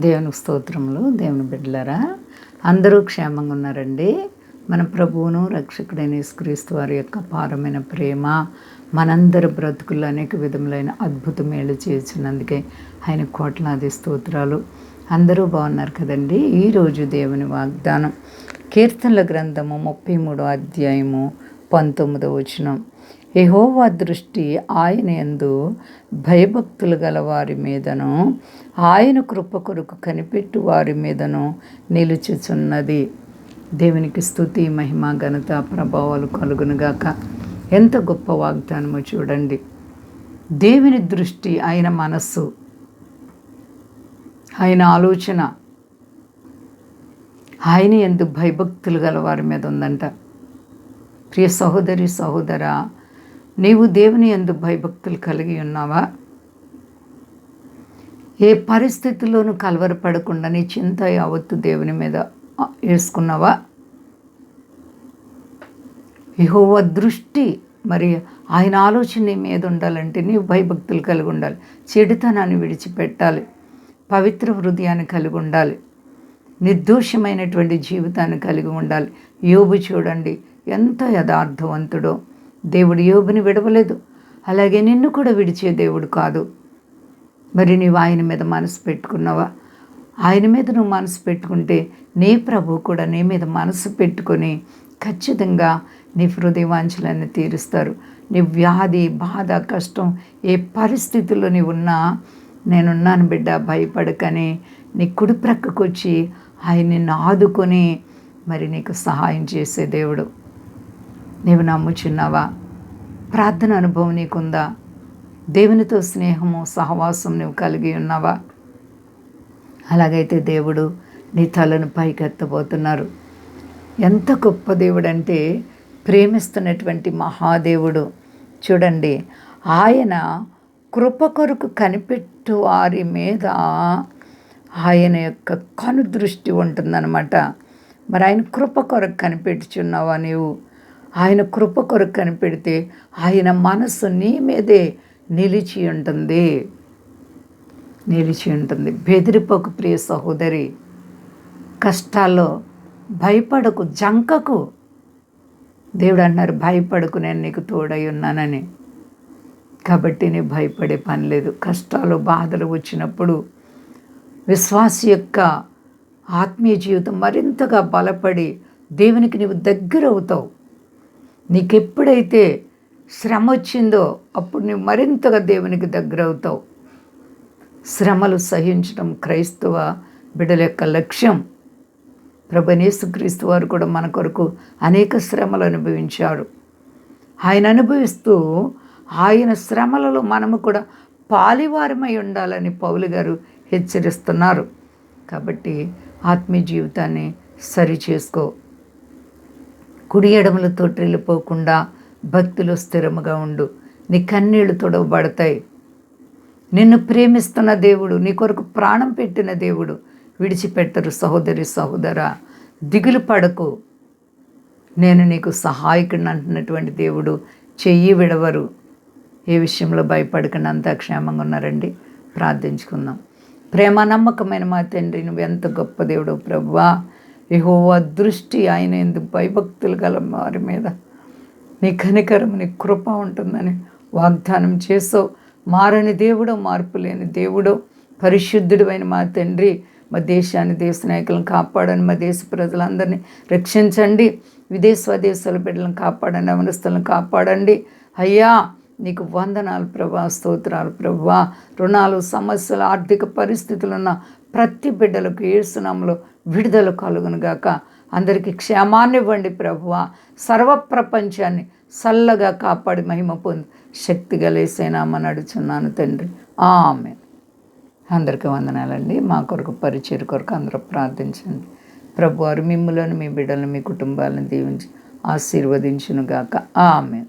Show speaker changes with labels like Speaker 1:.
Speaker 1: దేవుని స్తోత్రములు. దేవుని బిడ్డలారా, అందరూ క్షేమంగా ఉన్నారండి. మన ప్రభువును రక్షకుడైన యేసుక్రీస్తు వారి యొక్క అపారమైన ప్రేమ మనందరి బ్రతుకుల్లో అనేక విధములైన అద్భుత మేలు చేసినందుకే ఆయన కోట్లాది స్తోత్రాలు. అందరూ బాగున్నారు కదండి. ఈరోజు దేవుని వాగ్దానం కీర్తనల గ్రంథము 33వ అధ్యాయము 19వ వచనం. యెహోవా దృష్టి ఆయన యందు భయభక్తులు గల వారి మీదను ఆయన కృప కొరకు కనిపెట్టు వారి మీదను నిలుచుచున్నది. దేవునికి స్తుతి, మహిమ, ఘనత, ప్రభావాలు కలుగునుగాక. ఎంత గొప్ప వాగ్దానమో చూడండి. దేవుని దృష్టి, ఆయన మనస్సు, ఆయన ఆలోచన ఆయన యందు భయభక్తులు గల వారి మీద ఉందంట. ప్రియ సహోదరి సహోదరా, నీవు దేవుని యందు భయభక్తులు కలిగి ఉన్నావా? ఏ పరిస్థితుల్లోనూ కలవరపడకుండా నీ చింత యావత్తు దేవుని మీద వేసుకున్నావా? యెహోవా దృష్టి, మరి ఆయన ఆలోచన నీ మీద ఉండాలంటే నీవు భయభక్తులు కలిగి ఉండాలి. చెడుతనాన్ని విడిచిపెట్టాలి. పవిత్ర హృదయాన్ని కలిగి ఉండాలి. నిర్దోషమైనటువంటి జీవితాన్ని కలిగి ఉండాలి. యోబు చూడండి, ఎంత యథార్థవంతుడో. దేవుడు యోబుని విడవలేదు, అలాగే నిన్ను కూడా విడిచే దేవుడు కాదు. మరి నీవు ఆయన మీద మనసు పెట్టుకున్నావా? ఆయన మీద నువ్వు మనసు పెట్టుకుంటే నీ ప్రభు కూడా నీ మీద మనసు పెట్టుకొని ఖచ్చితంగా నీ హృదయవాంఛలన్నీ తీరుస్తారు. నీ వ్యాధి, బాధ, కష్టం ఏ పరిస్థితుల్లో నీవు ఉన్నా, నేనున్నాను బిడ్డ, భయపడకని నీ కుడి ప్రక్కకు వచ్చి ఆయన నిన్ను ఆదుకొని మరి నీకు సహాయం చేసే దేవుడు. నీవు నమ్ముచున్నావా? ప్రార్థన అనుభవం నీకుందా? దేవునితో స్నేహము, సహవాసం నువ్వు కలిగి ఉన్నావా? అలాగైతే దేవుడు నీ తలను పైకెత్తబోతున్నారు. ఎంత గొప్ప దేవుడు అంటే, ప్రేమిస్తున్నటువంటి మహాదేవుడు. చూడండి, ఆయన కృప కొరకు కనిపెట్టు వారి మీద ఆయన యొక్క కనుదృష్టి ఉంటుందన్నమాట. మరి ఆయన కృప కొరకు కనిపెట్టుచున్నావా నీవు? ఆయన కృప కొరకు కనిపెడితే ఆయన మనస్సు నీ మీదే నిలిచి ఉంటుంది. బెదిరిపోకు ప్రియ సహోదరి. కష్టాల్లో భయపడకు, జంకకు. దేవుడు అన్నారు, భయపడకు, నేను నీకు తోడై ఉన్నానని. కాబట్టి నీవు భయపడే పని లేదు. కష్టాలు, బాధలు వచ్చినప్పుడు విశ్వాసి యొక్క ఆత్మీయ జీవితం మరింతగా బలపడి దేవునికి నీవు దగ్గర అవుతావు. నీకెప్పుడైతే శ్రమ వచ్చిందో అప్పుడు నువ్వు మరింతగా దేవునికి దగ్గర అవుతావు. శ్రమలు సహించడం క్రైస్తవ బిడ్డల యొక్క లక్ష్యం. ప్రభువైన యేసుక్రీస్తు వారు కూడా మన కొరకు అనేక శ్రమలు అనుభవించారు. ఆయన అనుభవిస్తూ ఆయన శ్రమలలో మనము కూడా పాలివారమై ఉండాలని పౌలు గారు హెచ్చరిస్తున్నారు. కాబట్టి ఆత్మీయ జీవితాన్ని సరిచేసుకో. కుడి ఎడమలతో ట్రిల్లిపోకుండా భక్తిలో స్థిరముగా ఉండు. నీ కన్నీళ్లు తొడవబడతాయి. నిన్ను ప్రేమిస్తున్న దేవుడు, నీ కొరకు ప్రాణం పెట్టిన దేవుడు విడిచిపెట్టరు. సహోదరి సహోదరా, దిగులు పడకు. నేను నీకు సహాయకుడిని అంటున్నటువంటి దేవుడు చెయ్యి విడవరు. ఏ విషయంలో భయపడకుండా అంతా క్షేమంగా ఉన్నారండి. ప్రార్థించుకుందాం. ప్రేమ నమ్మకమైన మా తండ్రి, నువ్వు ఎంత గొప్ప దేవుడు ప్రభువా. యెహోవా దృష్టి ఆయన ఎందుకు భయభక్తులు గల వారి మీద నీ కనికరం, నీ కృప ఉంటుందని వాగ్దానం చేసావు. మారని దేవుడు, మార్పు లేని దేవుడు, పరిశుద్ధుడు అయిన మా తండ్రి, మా దేశాన్ని, దేశ నాయకులను కాపాడని, మా దేశ ప్రజలందరినీ రక్షించండి. స్వదేశాల బిడ్డలను కాపాడండి, అవనస్తులను కాపాడండి. అయ్యా, నీకు వందనాలు ప్రభా, స్తోత్రాలు ప్రభా. రుణాలు, సమస్యలు, ఆర్థిక పరిస్థితులున్న ప్రతి బిడ్డలకు యేసు నామములో విడుదల కలుగునుగాక. అందరికీ క్షేమాన్ని ఇవ్వండి ప్రభువా. సర్వ ప్రపంచాన్ని చల్లగా కాపాడి మహిమ పొంది శక్తి గలేసేనామని అడుచున్నాను తండ్రి. ఆమేన్. అందరికీ వందనాలండి. మా కొరకు, పరిచయ కొరకు అందరూ ప్రార్థించండి. ప్రభువారు మిమ్ములను, మీ బిడ్డలను, మీ కుటుంబాలను దీవించి ఆశీర్వదించునుగాక. ఆమేన్.